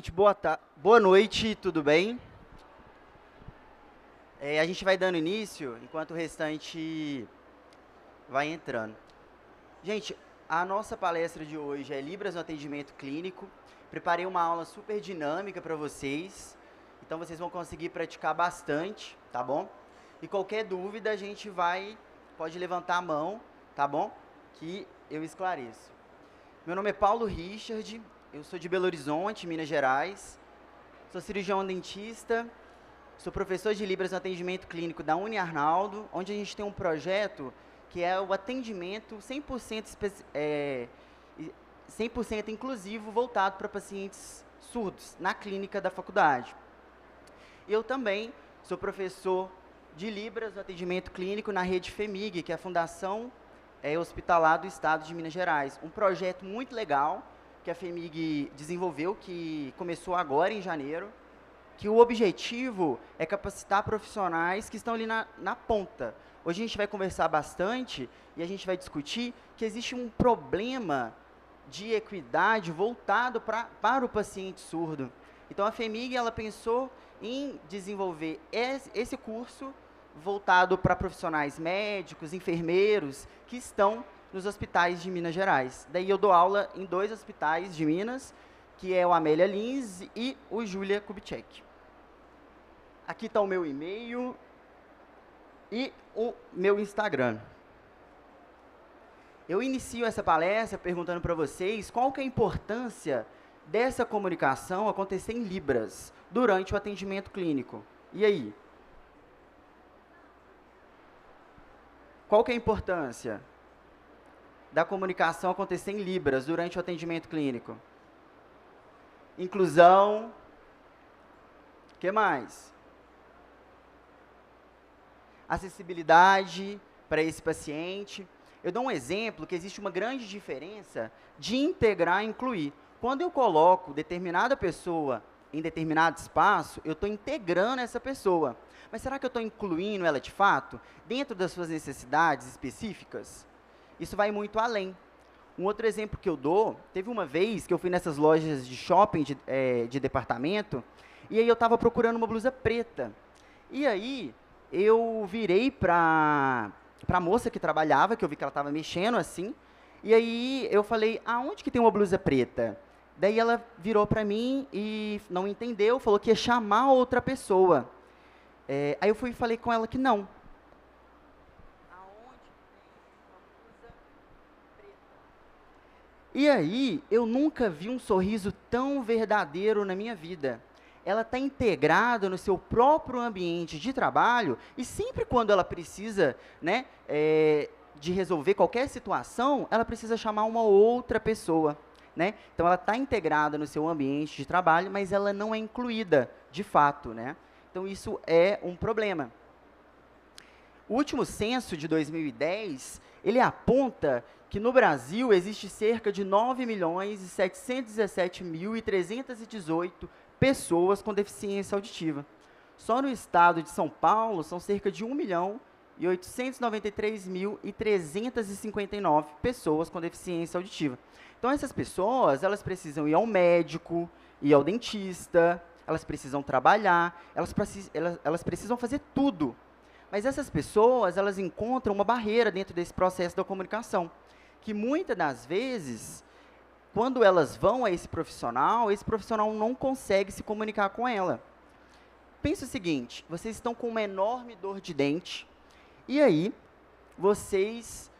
Gente, boa noite, tudo bem? A gente vai dando início enquanto o restante vai entrando. Gente, a nossa palestra de hoje é Libras no Atendimento Clínico. Preparei uma aula super dinâmica para vocês, então vocês vão conseguir praticar bastante, tá bom? E qualquer dúvida a gente pode levantar a mão, tá bom? Que eu esclareço. Meu nome é Paulo Richard, eu sou de Belo Horizonte, Minas Gerais. Sou cirurgião dentista, sou professor de Libras no atendimento clínico da Uni Arnaldo, onde a gente tem um projeto que é o atendimento 100% inclusivo voltado para pacientes surdos na clínica da faculdade. Eu também sou professor de Libras no atendimento clínico na rede FEMIG, que é a Fundação Hospitalar do Estado de Minas Gerais. Um projeto muito legal que a FEMIG desenvolveu, que começou agora em janeiro, que o objetivo é capacitar profissionais que estão ali na ponta. Hoje a gente vai conversar bastante e a gente vai discutir que existe um problema de equidade voltado para o paciente surdo. Então a FEMIG ela pensou em desenvolver esse curso voltado para profissionais médicos, enfermeiros que estão nos hospitais de Minas Gerais. Daí eu dou aula em 2 hospitais de Minas, que é o Amélia Lins e o Júlia Kubitschek. Aqui está o meu e-mail e o meu Instagram. Eu inicio essa palestra perguntando para vocês qual que é a importância dessa comunicação acontecer em Libras durante o atendimento clínico. E aí? Qual que é a importância da comunicação acontecer em Libras durante o atendimento clínico? Inclusão. O que mais? Acessibilidade para esse paciente. Eu dou um exemplo que existe uma grande diferença de integrar e incluir. Quando eu coloco determinada pessoa em determinado espaço, eu estou integrando essa pessoa. Mas será que eu estou incluindo ela de fato dentro das suas necessidades específicas? Isso vai muito além. Um outro exemplo que eu dou, teve uma vez que eu fui nessas lojas de shopping de departamento, e aí eu estava procurando uma blusa preta. E aí eu virei para a moça que trabalhava, que eu vi que ela estava mexendo assim, e aí eu falei, aonde que tem uma blusa preta? Daí ela virou para mim e não entendeu, falou que ia chamar outra pessoa. Aí eu fui e falei com ela que não. E aí, eu nunca vi um sorriso tão verdadeiro na minha vida. Ela está integrada no seu próprio ambiente de trabalho e sempre quando ela precisa, né, de resolver qualquer situação, ela precisa chamar uma outra pessoa, né? Então, ela está integrada no seu ambiente de trabalho, mas ela não é incluída, de fato, né? Então, isso é um problema. O último censo de 2010, ele aponta que no Brasil existe cerca de 9.717.318 pessoas com deficiência auditiva. Só no estado de São Paulo são cerca de 1.893.359 pessoas com deficiência auditiva. Então essas pessoas, elas precisam ir ao médico, ir ao dentista, elas precisam trabalhar, elas precisam fazer tudo. Mas essas pessoas, elas encontram uma barreira dentro desse processo da comunicação, que muitas das vezes, quando elas vão a esse profissional não consegue se comunicar com ela. Pensa o seguinte, vocês estão com uma enorme dor de dente, e aí vocês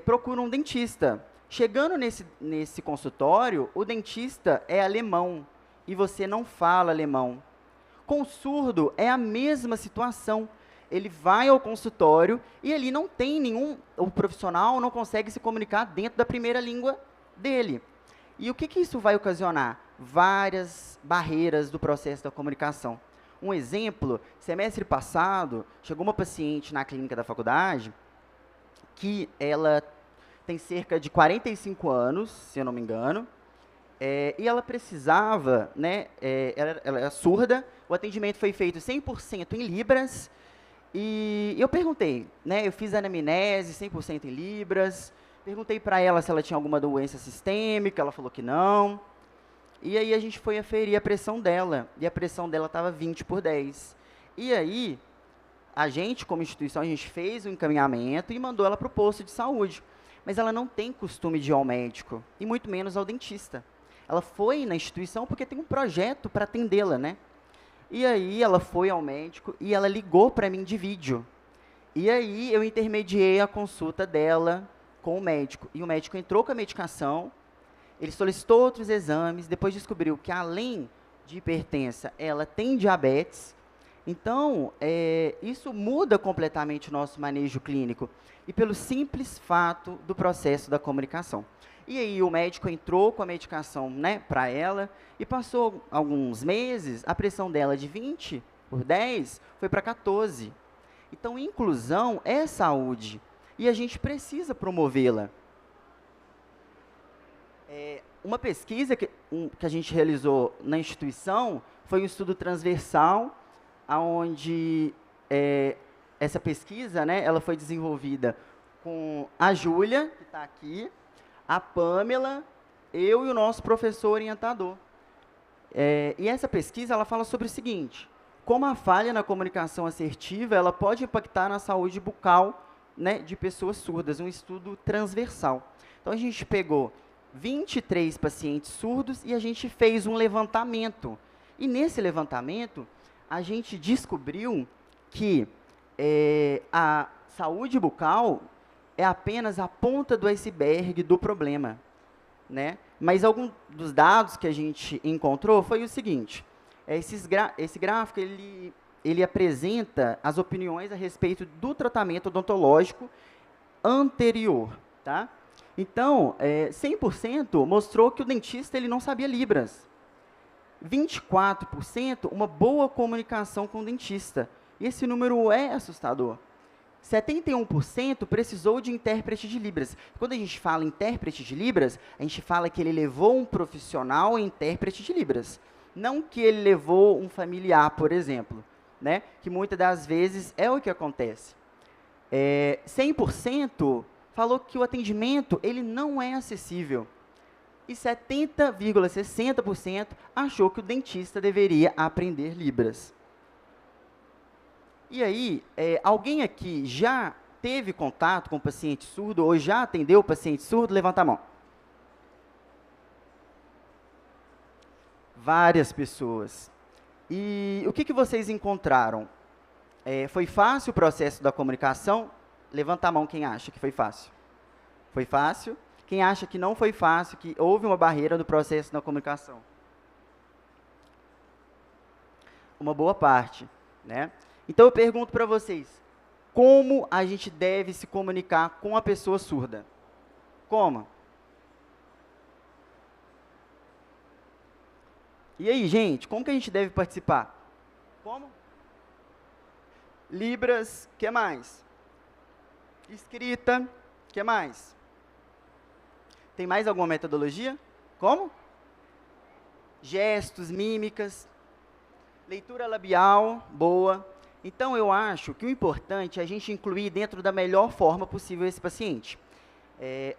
procuram um dentista. Chegando nesse consultório, o dentista é alemão, e você não fala alemão. Com o surdo, é a mesma situação. Ele vai ao consultório e ele não tem o profissional não consegue se comunicar dentro da primeira língua dele. E o que isso vai ocasionar? Várias barreiras do processo da comunicação. Um exemplo, semestre passado, chegou uma paciente na clínica da faculdade que ela tem cerca de 45 anos, se eu não me engano, e ela precisava, né, ela é surda, o atendimento foi feito 100% em Libras. E eu perguntei, né, eu fiz a anamnese 100% em Libras, perguntei para ela se ela tinha alguma doença sistêmica, ela falou que não. E aí a gente foi aferir a pressão dela, e a pressão dela estava 20/10. E aí, a gente, como instituição, a gente fez o encaminhamento e mandou ela para o posto de saúde. Mas ela não tem costume de ir ao médico, e muito menos ao dentista. Ela foi na instituição porque tem um projeto para atendê-la, né? E aí ela foi ao médico e ela ligou para mim de vídeo. E aí eu intermediei a consulta dela com o médico. E o médico entrou com a medicação, ele solicitou outros exames, depois descobriu que além de hipertensa, ela tem diabetes. Então, isso muda completamente o nosso manejo clínico. E pelo simples fato do processo da comunicação. E aí o médico entrou com a medicação, né, para ela, e passou alguns meses, a pressão dela de 20/10 foi para 14. Então, inclusão é saúde, e a gente precisa promovê-la. Uma pesquisa que a gente realizou na instituição foi um estudo transversal, onde essa pesquisa, né, ela foi desenvolvida com a Júlia, que está aqui, a Pamela, eu e o nosso professor orientador. E essa pesquisa ela fala sobre o seguinte: como a falha na comunicação assertiva ela pode impactar na saúde bucal, né, de pessoas surdas, um estudo transversal. Então, a gente pegou 23 pacientes surdos e a gente fez um levantamento. E nesse levantamento, a gente descobriu que a saúde bucal é apenas a ponta do iceberg do problema, né? Mas algum dos dados que a gente encontrou foi o seguinte: esse gráfico ele apresenta as opiniões a respeito do tratamento odontológico anterior, tá? Então, 100% mostrou que o dentista ele não sabia Libras. 24% uma boa comunicação com o dentista. E esse número é assustador. 71% precisou de intérprete de Libras. Quando a gente fala intérprete de Libras, a gente fala que ele levou um profissional intérprete de Libras. Não que ele levou um familiar, por exemplo, né? Que muitas das vezes é o que acontece. 100% falou que o atendimento ele não é acessível. E 70,60% achou que o dentista deveria aprender Libras. E aí, alguém aqui já teve contato com o paciente surdo ou já atendeu o paciente surdo? Levanta a mão. Várias pessoas. E o que vocês encontraram? Foi fácil o processo da comunicação? Levanta a mão quem acha que foi fácil. Foi fácil? Quem acha que não foi fácil, que houve uma barreira no processo da comunicação? Uma boa parte, né? Então, eu pergunto para vocês, como a gente deve se comunicar com a pessoa surda? Como? E aí, gente, como que a gente deve participar? Como? Libras, o que mais? Escrita, o que mais? Tem mais alguma metodologia? Como? Gestos, mímicas, leitura labial, boa. Então, eu acho que o importante é a gente incluir dentro da melhor forma possível esse paciente.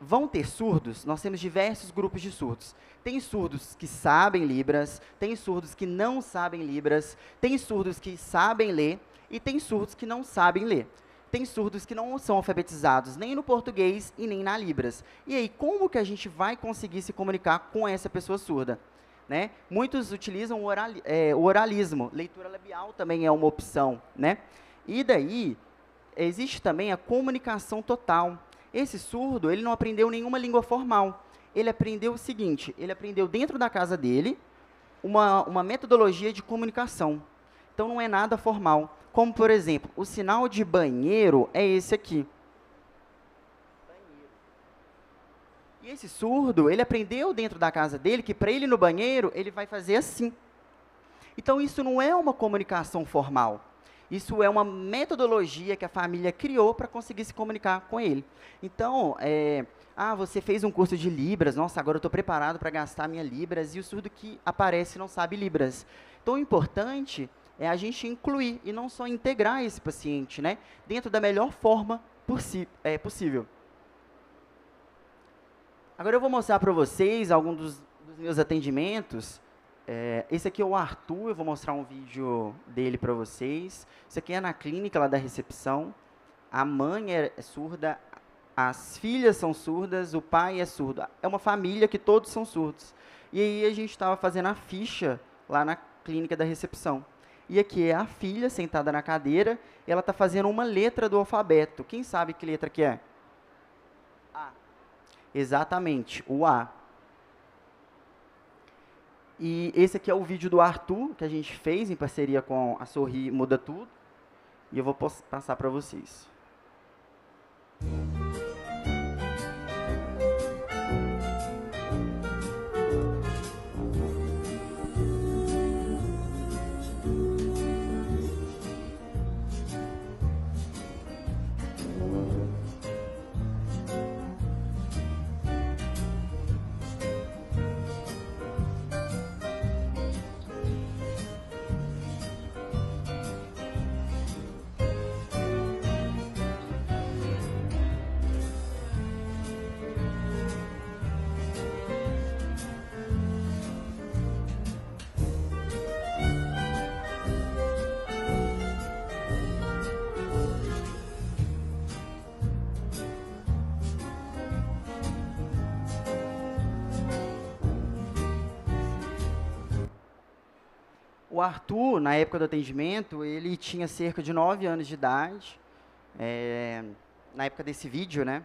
Vão ter surdos, nós temos diversos grupos de surdos. Tem surdos que sabem Libras, tem surdos que não sabem Libras, tem surdos que sabem ler e tem surdos que não sabem ler. Tem surdos que não são alfabetizados nem no português e nem na Libras. E aí, como que a gente vai conseguir se comunicar com essa pessoa surda? Né? Muitos utilizam o oralismo, leitura labial também é uma opção, né? E daí, existe também a comunicação total. Esse surdo, ele não aprendeu nenhuma língua formal. Ele aprendeu o seguinte, ele aprendeu dentro da casa dele uma metodologia de comunicação. Então, não é nada formal. Como, por exemplo, o sinal de banheiro é esse aqui. E esse surdo, ele aprendeu dentro da casa dele que para ele ir no banheiro, ele vai fazer assim. Então, isso não é uma comunicação formal. Isso é uma metodologia que a família criou para conseguir se comunicar com ele. Então, você fez um curso de Libras, nossa, agora eu estou preparado para gastar minha Libras, e o surdo que aparece não sabe Libras. Então, o importante é a gente incluir e não só integrar esse paciente, né, dentro da melhor forma possível. Agora eu vou mostrar para vocês alguns dos meus atendimentos, Esse aqui é o Arthur, eu vou mostrar um vídeo dele para vocês. Isso aqui é na clínica lá da recepção. A mãe é surda, as filhas são surdas, o pai é surdo. É uma família que todos são surdos. E aí a gente estava fazendo a ficha lá na clínica da recepção. E aqui é a filha sentada na cadeira, e ela está fazendo uma letra do alfabeto. Quem sabe que letra que é? A. Exatamente, o A. E esse aqui é o vídeo do Arthur, que a gente fez em parceria com a Sorri Muda Tudo. E eu vou passar para vocês. O Arthur, na época do atendimento, ele tinha cerca de 9 anos de idade, na época desse vídeo, né?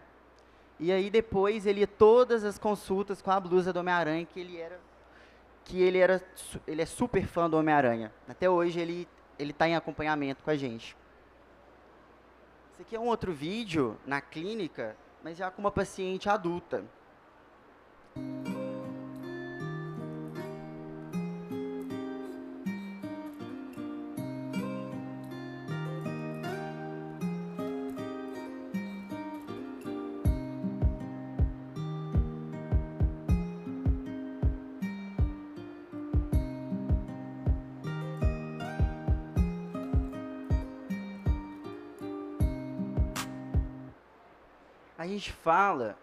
E aí depois ele ia todas as consultas com a blusa do Homem-Aranha, ele é super fã do Homem-Aranha. Até hoje ele está em acompanhamento com a gente. Esse aqui é um outro vídeo na clínica, mas já com uma paciente adulta. A gente fala,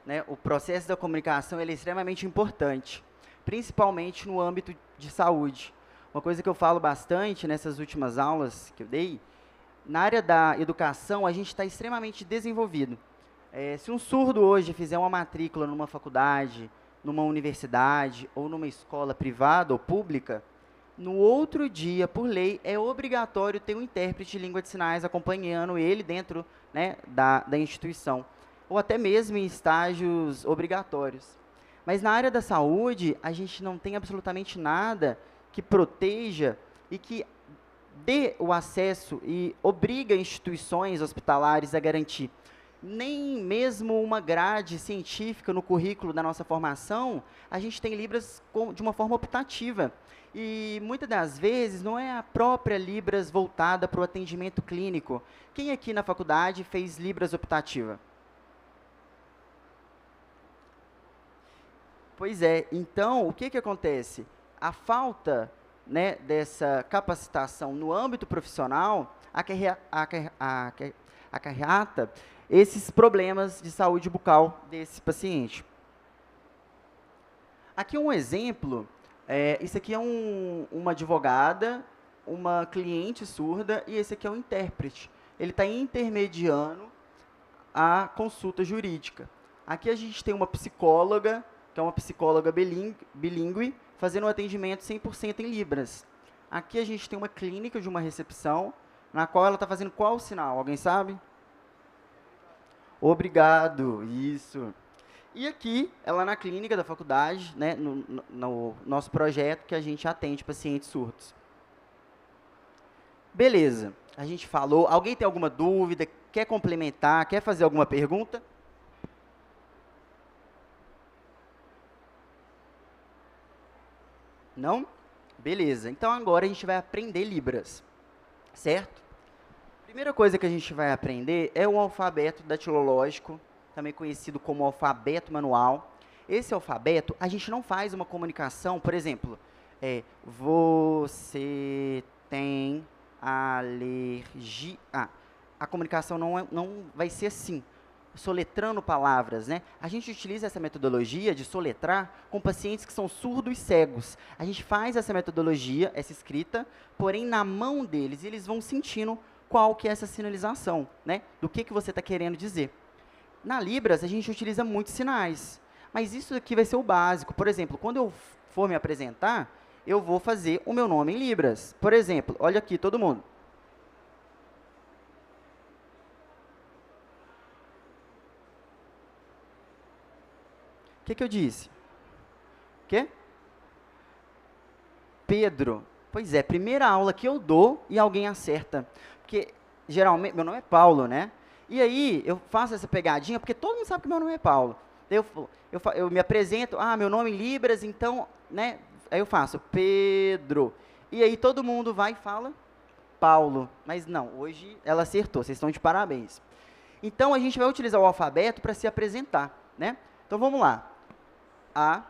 né, o processo da comunicação ele é extremamente importante, principalmente no âmbito de saúde. Uma coisa que eu falo bastante nessas últimas aulas que eu dei, na área da educação a gente está extremamente desenvolvido. Se um surdo hoje fizer uma matrícula numa faculdade, numa universidade ou numa escola privada ou pública, no outro dia, por lei, é obrigatório ter um intérprete de língua de sinais acompanhando ele dentro, né, da instituição, ou até mesmo em estágios obrigatórios. Mas na área da saúde, a gente não tem absolutamente nada que proteja e que dê o acesso e obriga instituições hospitalares a garantir. Nem mesmo uma grade científica no currículo da nossa formação, a gente tem Libras de uma forma optativa. E muitas das vezes não é a própria Libras voltada para o atendimento clínico. Quem aqui na faculdade fez Libras optativa? Pois é, então o que acontece? A falta, né, dessa capacitação no âmbito profissional acarreta esses problemas de saúde bucal desse paciente. Aqui um exemplo, isso aqui é uma advogada, uma cliente surda, e esse aqui é um intérprete. Ele está intermediando a consulta jurídica. Aqui a gente tem uma psicóloga, que é uma psicóloga bilíngue, fazendo um atendimento 100% em Libras. Aqui a gente tem uma clínica de uma recepção, na qual ela está fazendo qual sinal? Alguém sabe? Obrigado, isso. E aqui, ela na clínica da faculdade, né, no nosso projeto, que a gente atende pacientes surdos. Beleza, a gente falou. Alguém tem alguma dúvida? Quer complementar? Quer fazer alguma pergunta? Não? Beleza, então agora a gente vai aprender Libras, certo? Primeira coisa que a gente vai aprender é o alfabeto datilológico, também conhecido como alfabeto manual. Esse alfabeto, a gente não faz uma comunicação, por exemplo, você tem alergia. A comunicação não vai ser assim. soletrando palavras, né? A gente utiliza essa metodologia de soletrar com pacientes que são surdos e cegos. A gente faz essa metodologia, essa escrita, porém na mão deles, e eles vão sentindo qual que é essa sinalização, né? Do que você está querendo dizer. Na Libras, a gente utiliza muitos sinais, mas isso aqui vai ser o básico. Por exemplo, quando eu for me apresentar, eu vou fazer o meu nome em Libras. Por exemplo, olha aqui, todo mundo. O que eu disse? O quê? Pedro. Pois é, primeira aula que eu dou e alguém acerta. Porque, geralmente, meu nome é Paulo, né? E aí, eu faço essa pegadinha, porque todo mundo sabe que meu nome é Paulo. Daí eu me apresento, meu nome em Libras, então, né? Aí eu faço Pedro. E aí todo mundo vai e fala Paulo. Mas não, hoje ela acertou, vocês estão de parabéns. Então, a gente vai utilizar o alfabeto para se apresentar, né? Então, vamos lá. A.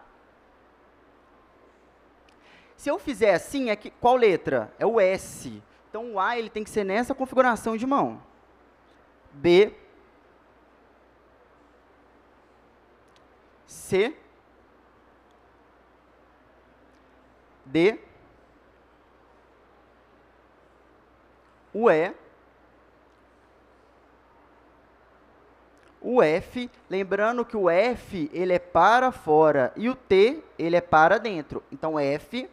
Se eu fizer assim, qual letra? É o S. Então, o A ele tem que ser nessa configuração de mão. B. C. D. O E. O F, lembrando que o F ele é para fora e o T ele é para dentro. Então, F,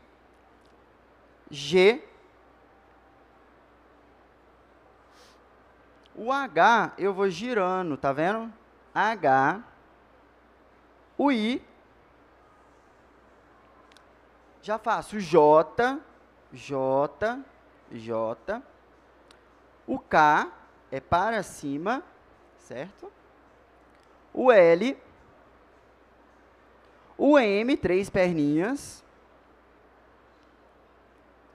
G, o H eu vou girando, tá vendo? H, o I, já faço J, J, J, o K é para cima, certo? O L, o M, 3 perninhas,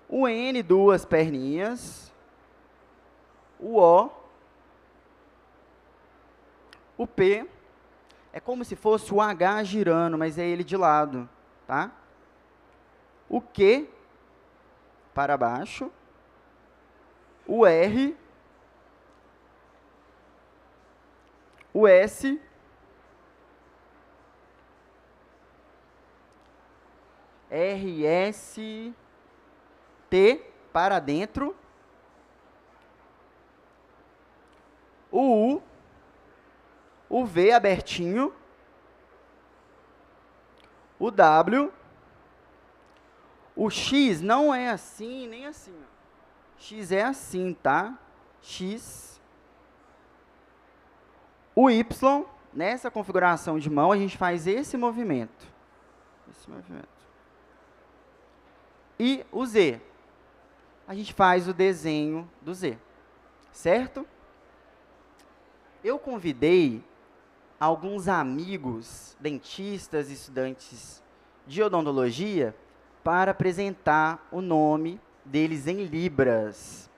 o N, 2 perninhas, o P, é como se fosse o H girando, mas é ele de lado, tá? O Q, para baixo, o R, o S, R, S, T, para dentro, o U, o V abertinho, o W, o X não é assim, nem assim. X é assim, tá? X. O Y, nessa configuração de mão, a gente faz esse movimento. Esse movimento. E o Z. A gente faz o desenho do Z. Certo? Eu convidei alguns amigos, dentistas, estudantes de odontologia, para apresentar o nome deles em Libras.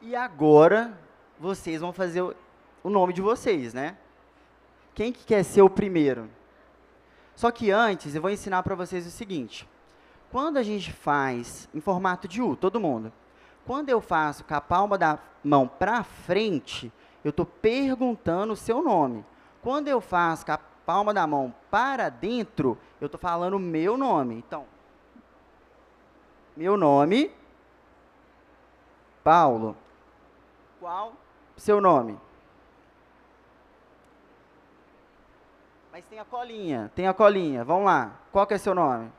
E agora, vocês vão fazer o nome de vocês, né? Quem que quer ser o primeiro? Só que antes, eu vou ensinar para vocês o seguinte. Quando a gente faz em formato de U, todo mundo, quando eu faço com a palma da mão para frente, eu estou perguntando o seu nome. Quando eu faço com a palma da mão para dentro, eu estou falando o meu nome. Então, meu nome, Paulo. Qual seu nome? Mas tem a colinha, tem a colinha. Vamos lá. Qual que é seu nome?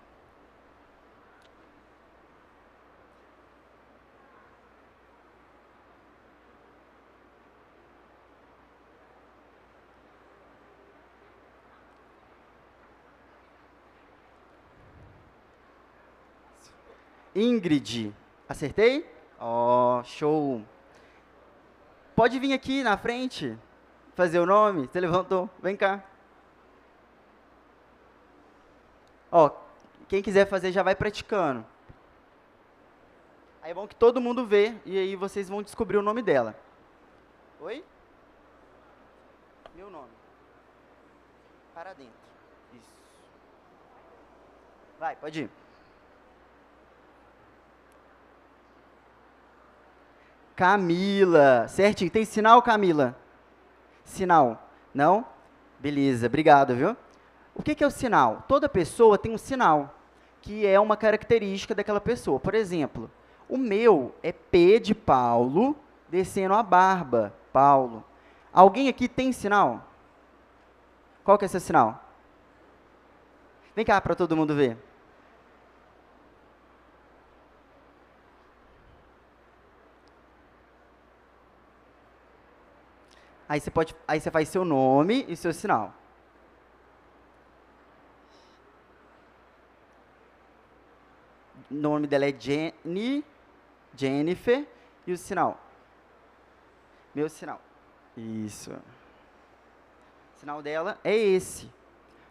Ingrid. Acertei? Ó, show. Pode vir aqui na frente, fazer o nome. Você levantou. Vem cá. Ó, quem quiser fazer já vai praticando. Aí é bom que todo mundo vê e aí vocês vão descobrir o nome dela. Oi? Meu nome. Para dentro. Isso. Vai, pode ir. Camila. Certinho. Tem sinal, Camila? Sinal. Não? Beleza, obrigado, viu? O que é o sinal? Toda pessoa tem um sinal, que é uma característica daquela pessoa. Por exemplo, o meu é P de Paulo, descendo a barba, Paulo. Alguém aqui tem sinal? Qual que é seu sinal? Vem cá para todo mundo ver. Aí você faz seu nome e seu sinal. O nome dela é Jennifer, e o sinal? Meu sinal. Isso. O sinal dela é esse.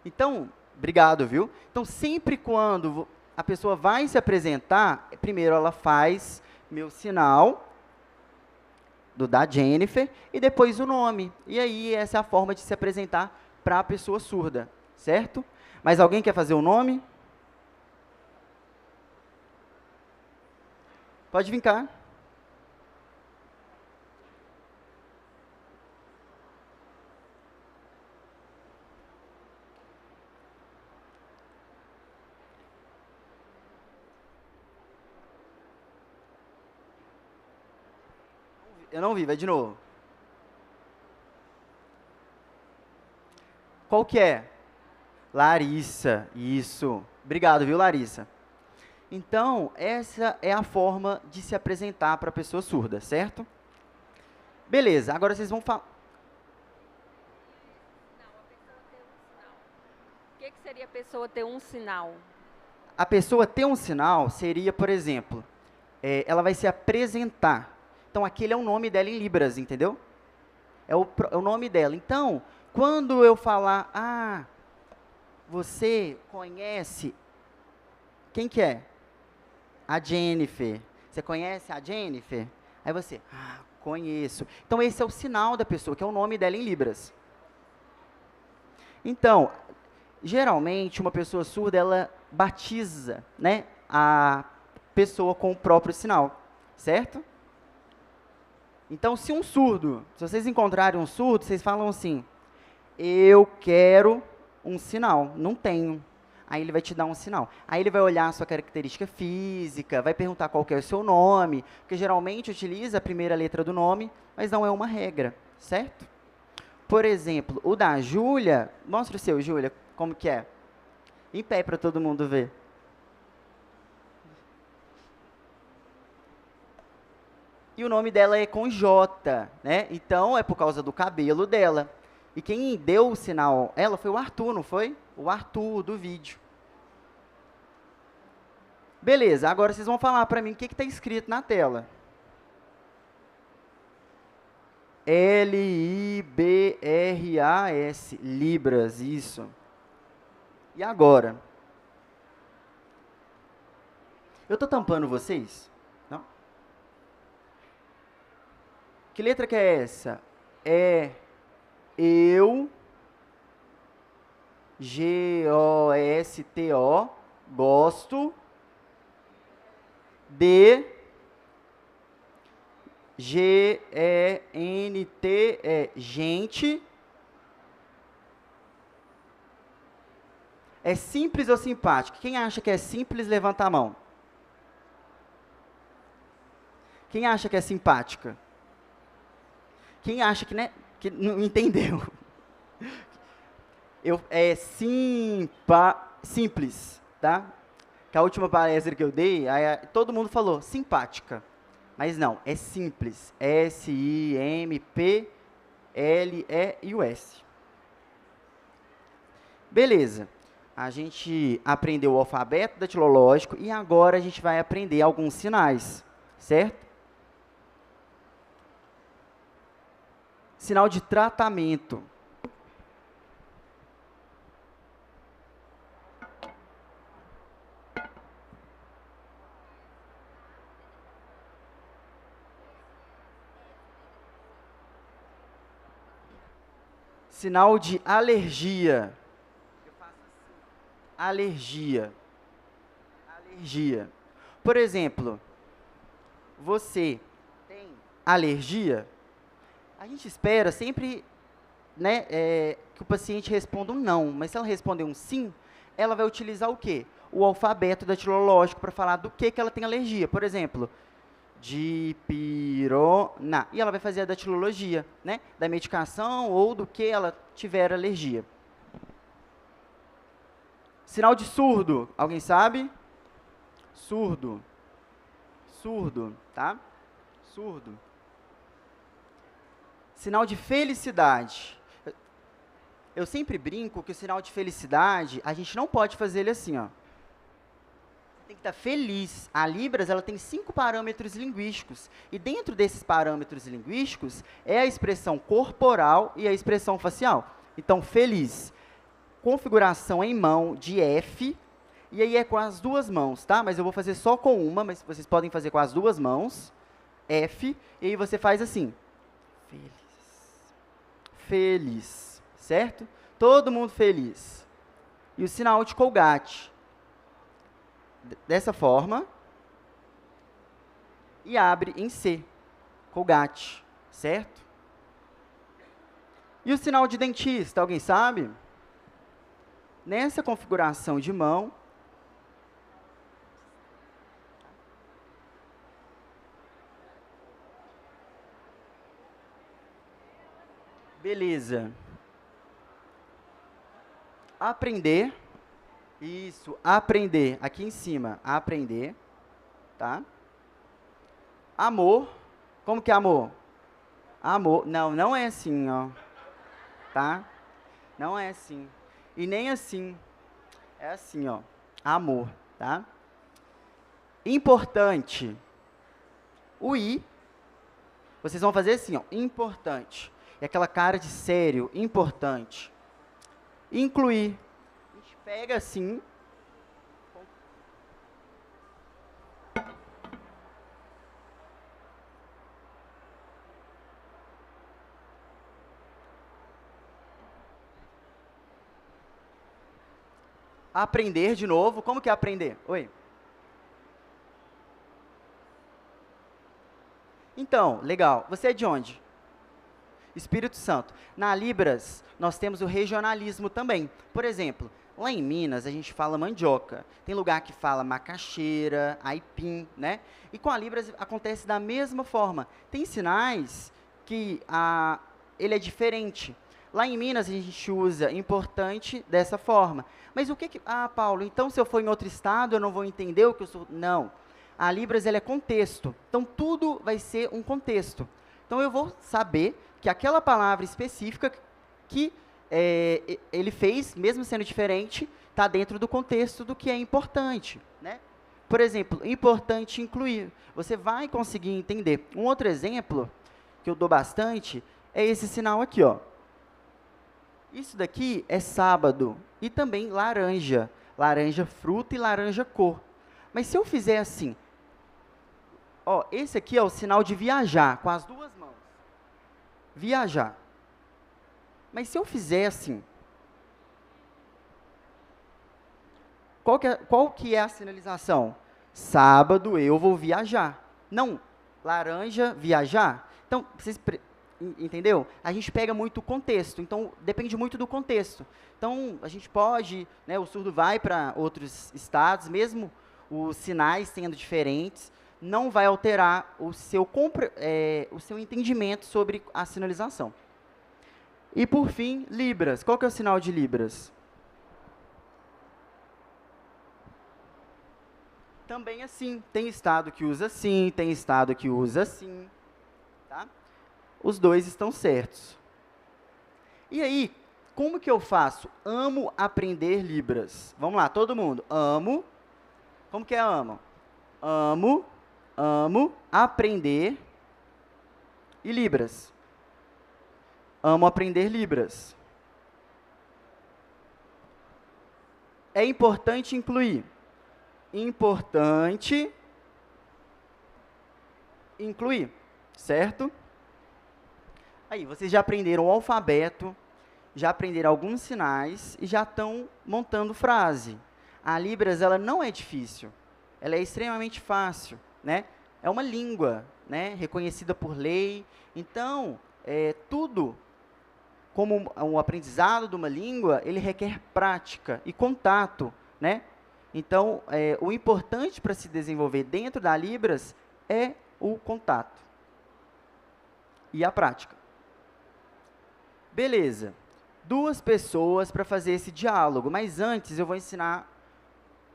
Então, obrigado, viu? Então, sempre quando a pessoa vai se apresentar, primeiro ela faz meu sinal, da Jennifer, e depois o nome. E aí, essa é a forma de se apresentar para a pessoa surda, certo? Mas alguém quer fazer o nome? Pode vir cá. Eu não vi, vai de novo. Qual que é? Larissa, isso. Obrigado, viu, Larissa? Então, essa é a forma de se apresentar para a pessoa surda, certo? Beleza, agora vocês vão falar. O que seria a pessoa ter um sinal? A pessoa ter um sinal seria, por exemplo, ela vai se apresentar. Então, aquele é o nome dela em Libras, entendeu? É o nome dela. Então, quando eu falar, você conhece, quem que é? A Jennifer. Você conhece a Jennifer? Aí você, conheço. Então, esse é o sinal da pessoa, que é o nome dela em Libras. Então, geralmente, uma pessoa surda, ela batiza, né, a pessoa com o próprio sinal, certo? Então, se vocês encontrarem um surdo, vocês falam assim, eu quero um sinal, não tenho. Aí ele vai te dar um sinal. Aí ele vai olhar a sua característica física, vai perguntar qual que é o seu nome, porque geralmente utiliza a primeira letra do nome, mas não é uma regra, certo? Por exemplo, o da Júlia, mostra o seu, Júlia, como que é? Em pé para todo mundo ver. E o nome dela é com J, né? Então, é por causa do cabelo dela. E quem deu o sinal, ela foi o Arthur, não foi? O Arthur do vídeo. Beleza, agora vocês vão falar para mim o que está escrito na tela. Libras, Libras, isso. E agora? Eu estou tampando vocês? Não? Que letra que é essa? É eu, G-O-S-T-O, gosto, de, G-E-N-T, gente, É simples ou simpática? Quem acha que é simples, levanta a mão. Quem acha que é simpática? Quem acha que, né, que não entendeu? É simples, tá? Que a última palestra que eu dei, todo mundo falou simpática. Mas não, é simples. S-I-M-P-L-E-I-U-S. Beleza. A gente aprendeu o alfabeto datilológico e agora a gente vai aprender alguns sinais, certo? Sinal de tratamento. Sinal de alergia. Alergia. Alergia. Por exemplo, você tem alergia? A gente espera sempre, né, que o paciente responda um não, mas se ela responder um sim, ela vai utilizar o quê? O alfabeto datilológico para falar do que ela tem alergia. Por exemplo, dipirona. E ela vai fazer a datilologia, né, da medicação ou do que ela tiver alergia. Sinal de surdo. Alguém sabe? Surdo. Surdo, tá? Surdo. Sinal de felicidade. Eu sempre brinco que o sinal de felicidade, a gente não pode fazer ele assim, ó. Você tem que estar feliz. A Libras, ela tem 5 parâmetros linguísticos. E dentro desses parâmetros linguísticos, é a expressão corporal e a expressão facial. Então, feliz. Configuração em mão de F. E aí é com as duas mãos, tá? Mas eu vou fazer só com uma, mas vocês podem fazer com as duas mãos. F. E aí você faz assim. Feliz. Feliz, certo? Todo mundo feliz. E o sinal de Colgate. Dessa forma. E abre em C. Colgate, certo? E o sinal de dentista, alguém sabe? Nessa configuração de mão. Beleza. Aprender. Isso, aprender. Aqui em cima, aprender. Tá? Amor. Como que é amor? Amor. Não, não é assim, ó. Tá? Não é assim. E nem assim. É assim, ó. Amor, tá? Importante. O I. Vocês vão fazer assim, ó. Importante. É aquela cara de sério, importante. Incluir. A gente pega assim. Aprender de novo. Como que é aprender? Oi. Então, legal. Você é de onde? Espírito Santo. Na Libras, nós temos o regionalismo também. Por exemplo, lá em Minas, a gente fala mandioca. Tem lugar que fala macaxeira, aipim, né? E com a Libras acontece da mesma forma. Tem sinais que ele é diferente. Lá em Minas, a gente usa importante dessa forma. Mas o que que... Ah, Paulo, então se eu for em outro estado, eu não vou entender o que eu sou... Não. A Libras, ela é contexto. Então, tudo vai ser um contexto. Então, eu vou saber que aquela palavra específica que ele fez, mesmo sendo diferente, está dentro do contexto do que é importante, né? Por exemplo, importante incluir. Você vai conseguir entender. Um outro exemplo que eu dou bastante é esse sinal aqui, ó. Isso daqui é sábado e também laranja. Laranja fruta e laranja cor. Mas se eu fizer assim, ó, esse aqui é o sinal de viajar, com as duas mãos. Viajar. Mas se eu fizer assim, qual que é a sinalização? Sábado eu vou viajar. Não, laranja, viajar. Então, Entendeu? A gente pega muito o contexto, então depende muito do contexto. Então a gente pode, né, o surdo vai para outros estados, mesmo os sinais sendo diferentes, não vai alterar o seu entendimento sobre a sinalização. E por fim, Libras. Qual que é o sinal de Libras? Também assim, tem estado que usa assim, tem estado que usa assim, tá? Os dois estão certos. E aí, como que eu faço? Amo aprender Libras. Vamos lá, todo mundo. Amo. Como que é amo? Amo aprender e Libras. Amo aprender Libras. É importante incluir. Importante incluir, certo? Aí, vocês já aprenderam o alfabeto, já aprenderam alguns sinais e já estão montando frase. A Libras, ela não é difícil, ela é extremamente fácil, né? É uma língua, né, reconhecida por lei. Então, tudo, como um aprendizado de uma língua, ele requer prática e contato, né? Então, o importante para se desenvolver dentro da Libras é o contato e a prática. Beleza. Duas pessoas para fazer esse diálogo, mas antes eu vou ensinar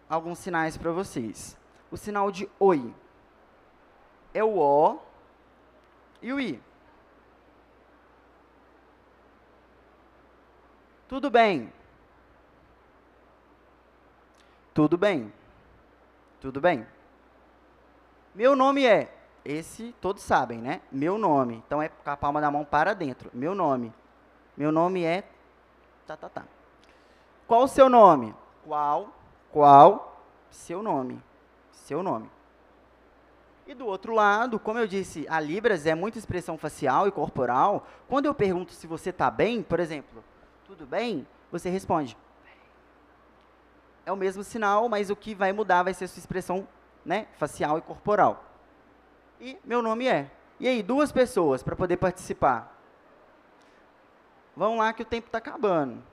alguns sinais para vocês. O sinal de oi é o O e o I. Tudo bem. Tudo bem. Tudo bem. Meu nome é. Esse todos sabem, né? Meu nome. Então é com a palma da mão para dentro. Meu nome. Meu nome é. Tá. Qual o seu nome? Qual seu nome? Seu nome. E do outro lado, como eu disse, a Libras é muita expressão facial e corporal. Quando eu pergunto se você está bem, por exemplo, tudo bem? Você responde. É o mesmo sinal, mas o que vai mudar vai ser a sua expressão, né, facial e corporal. E meu nome é. E aí, duas pessoas para poder participar. Vamos lá que o tempo está acabando.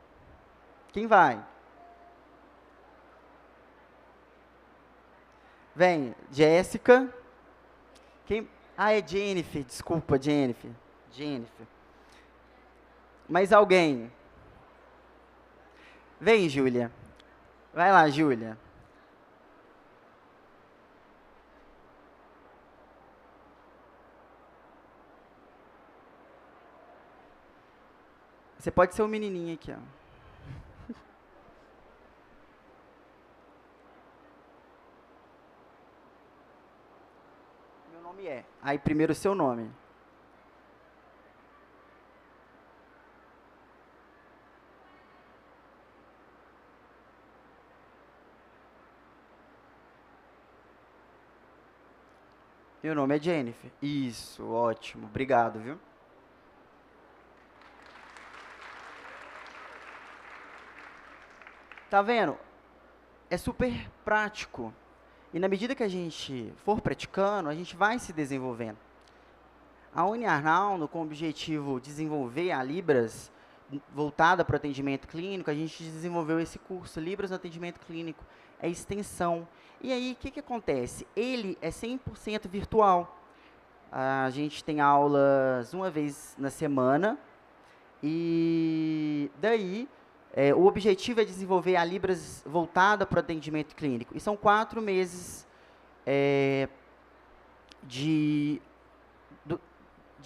Quem vai? Vem, Jéssica. Quem? Ah, é Jennifer. Desculpa, Jennifer. Jennifer. Mais alguém? Vem, Júlia. Vai lá, Júlia. Você pode ser o menininho aqui, ó. Meu nome é. Aí primeiro o seu nome. Meu nome é Jennifer. Isso, ótimo. Obrigado, viu? Tá vendo? É super prático. E na medida que a gente for praticando, a gente vai se desenvolvendo. A Uniarnaldo, com o objetivo de desenvolver a Libras voltada para o atendimento clínico, a gente desenvolveu esse curso, Libras no Atendimento Clínico, é extensão. E aí, o que acontece? Ele é 100% virtual. A gente tem aulas uma vez na semana, e daí o objetivo é desenvolver a Libras voltada para o atendimento clínico. E são 4 meses de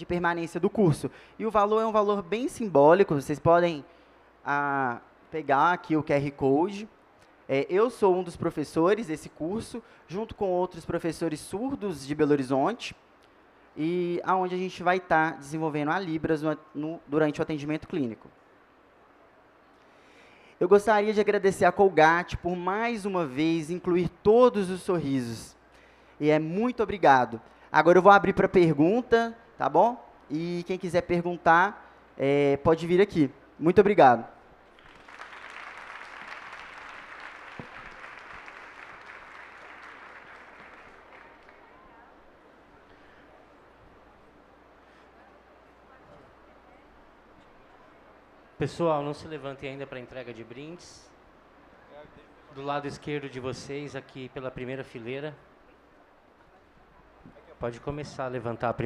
permanência do curso. E o valor é um valor bem simbólico, vocês podem pegar aqui o QR Code. Eu sou um dos professores desse curso, junto com outros professores surdos de Belo Horizonte, e aonde a gente vai estar desenvolvendo a Libras durante o atendimento clínico. Eu gostaria de agradecer a Colgate por mais uma vez incluir todos os sorrisos. E muito obrigado. Agora eu vou abrir para pergunta, tá bom? E quem quiser perguntar, pode vir aqui. Muito obrigado. Pessoal, não se levantem ainda para a entrega de brindes. Do lado esquerdo de vocês, aqui pela primeira fileira. Pode começar a levantar a